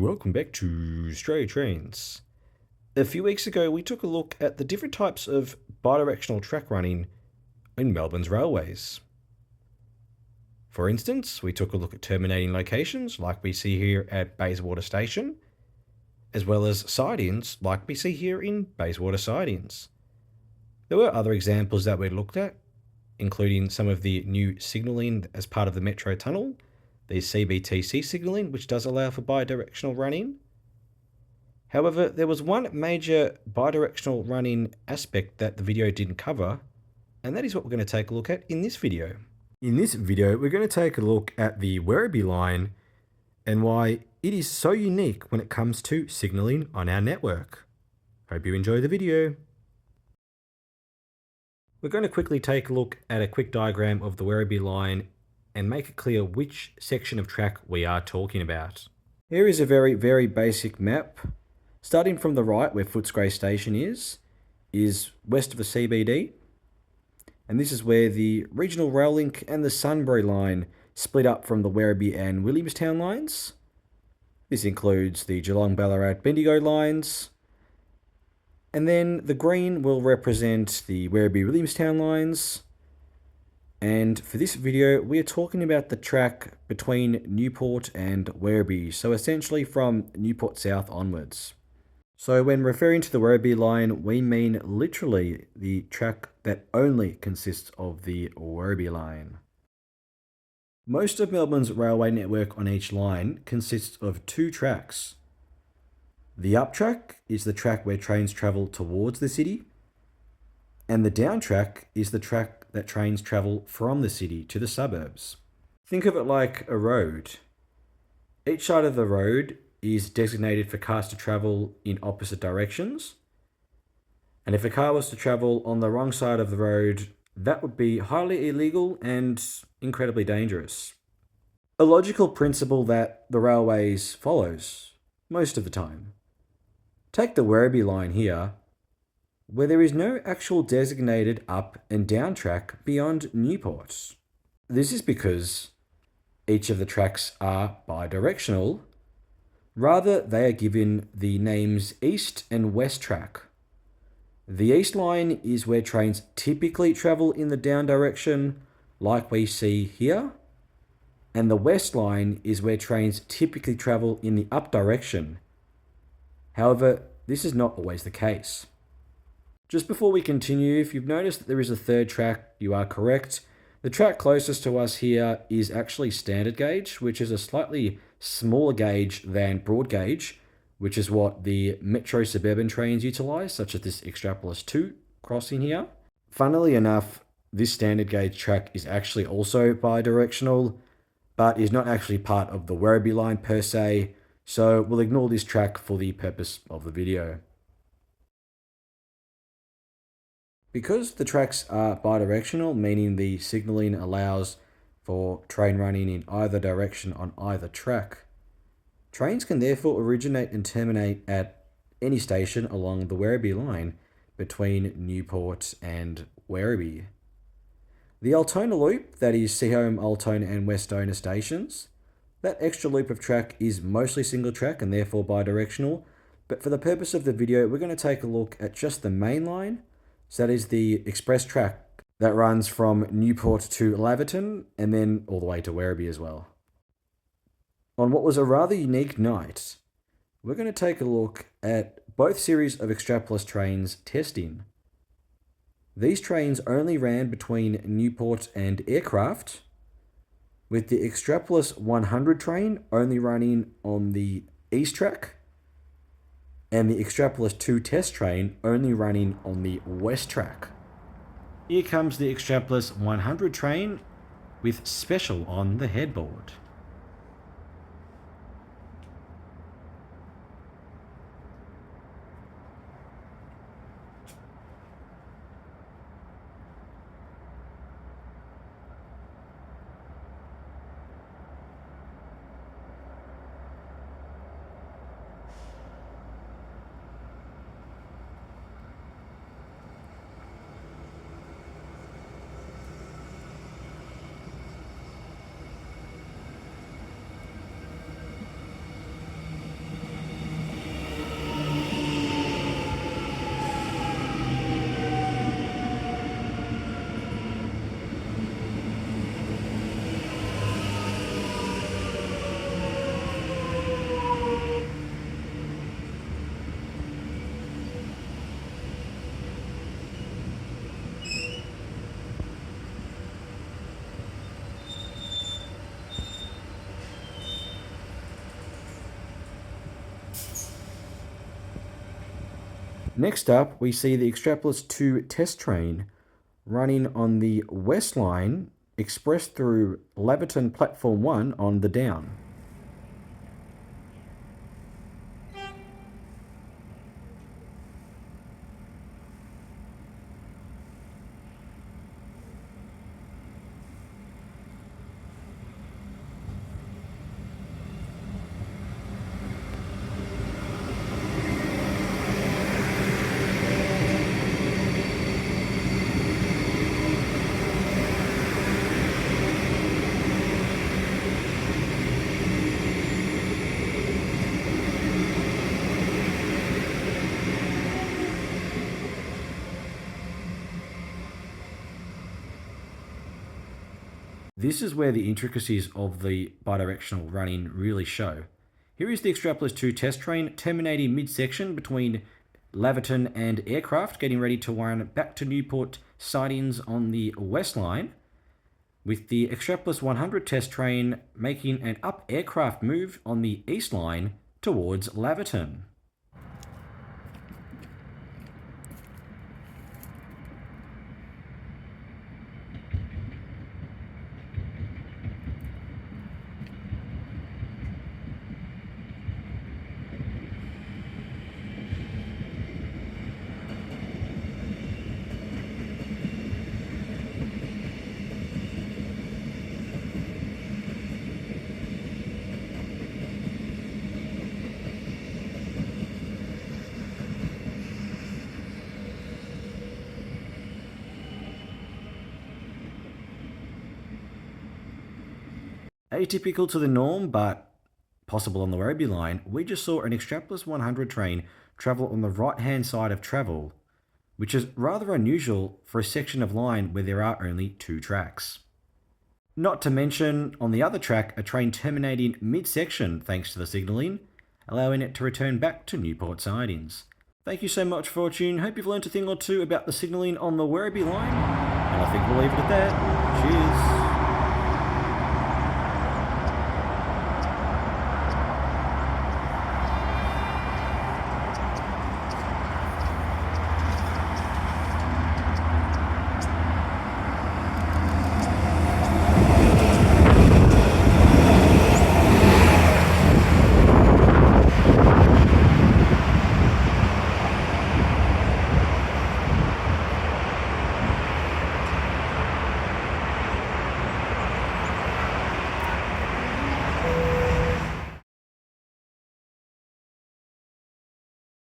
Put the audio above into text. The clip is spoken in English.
welcome back to Australia Trains. A few weeks ago, we took a look at the different types of bidirectional track running in Melbourne's railways. For instance, we took a look at terminating locations like we see here at Bayswater Station, as well as sidings like we see here in Bayswater Sidings. There were other examples that we looked at, including some of the new signalling as part of the Metro Tunnel, the CBTC signalling, which does allow for bidirectional running. However, there was one major bidirectional running aspect that the video didn't cover, and that is what we're going to take a look at in this video. In this video, we're going to take a look at the Werribee Line and why it is so unique when it comes to signalling on our network. Hope you enjoy the video. We're going to quickly take a look at a quick diagram of the Werribee Line and make it clear which section of track we are talking about. Here is a very basic map. Starting from the right where Footscray Station is west of the CBD. And this is where the Regional Rail Link and the Sunbury Line split up from the Werribee and Williamstown lines. This includes the Geelong, Ballarat, Bendigo lines. And then the green will represent the Werribee, Williamstown lines. And for this video, we are talking about the track between Newport and Werribee, so essentially from Newport South onwards. So when referring to the Werribee Line, we mean literally the track that only consists of the Werribee Line. Most of Melbourne's railway network on each line consists of two tracks. The up track is the track where trains travel towards the city, and the down track is the track that trains travel from the city to the suburbs. Think of it like a road. Each side of the road is designated for cars to travel in opposite directions. And if a car was to travel on the wrong side of the road, that would be highly illegal and incredibly dangerous. A logical principle that the railways follows most of the time. Take the Werribee Line here, where there is no actual designated up and down track beyond Newport. This is because each of the tracks are bidirectional. Rather, they are given the names East and West track. The East Line is where trains typically travel in the down direction, like we see here, and the West Line is where trains typically travel in the up direction. However, this is not always the case. Just before we continue, if you've noticed that there is a third track, you are correct. The track closest to us here is actually standard gauge, which is a slightly smaller gauge than broad gauge, which is what the Metro suburban trains utilise, such as this Extrapolis 2 crossing here. Funnily enough, this standard gauge track is actually also bidirectional, but is not actually part of the Werribee Line per se, so we'll ignore this track for the purpose of the video. Because the tracks are bidirectional, meaning the signalling allows for train running in either direction on either track, trains can therefore originate and terminate at any station along the Werribee Line between Newport and Werribee. The Altona Loop, that is Seaholme, Altona and Westona stations, that extra loop of track is mostly single track and therefore bidirectional, but for the purpose of the video, we're going to take a look at just the main line. So that is the express track that runs from Newport to Laverton and then all the way to Werribee as well. On what was a rather unique night, we're going to take a look at both series of Extrapolis trains testing. These trains only ran between Newport and Aircraft, with the Extrapolis 100 train only running on the east track, and the Extrapolis 2 test train only running on the west track. Here comes the Extrapolis 100 train with special on the headboard. Next up, we see the Extrapolis 2 test train running on the West Line, express through Laverton Platform 1 on the down. This is where the intricacies of the bidirectional running really show. Here is the Extrapolis 2 test train terminating midsection between Laverton and Aircraft, getting ready to run back to Newport sidings on the West Line, with the Extrapolis 100 test train making an up Aircraft move on the East Line towards Laverton. Atypical to the norm, but possible on the Werribee Line, we just saw an Extrapolis 100 train travel on the right-hand side of travel, which is rather unusual for a section of line where there are only 2 tracks. Not to mention, on the other track, a train terminating mid-section thanks to the signalling, allowing it to return back to Newport sidings. Thank you so much for watching. Hope you've learned a thing or two about the signalling on the Werribee Line, and I think we'll leave it at that. Cheers!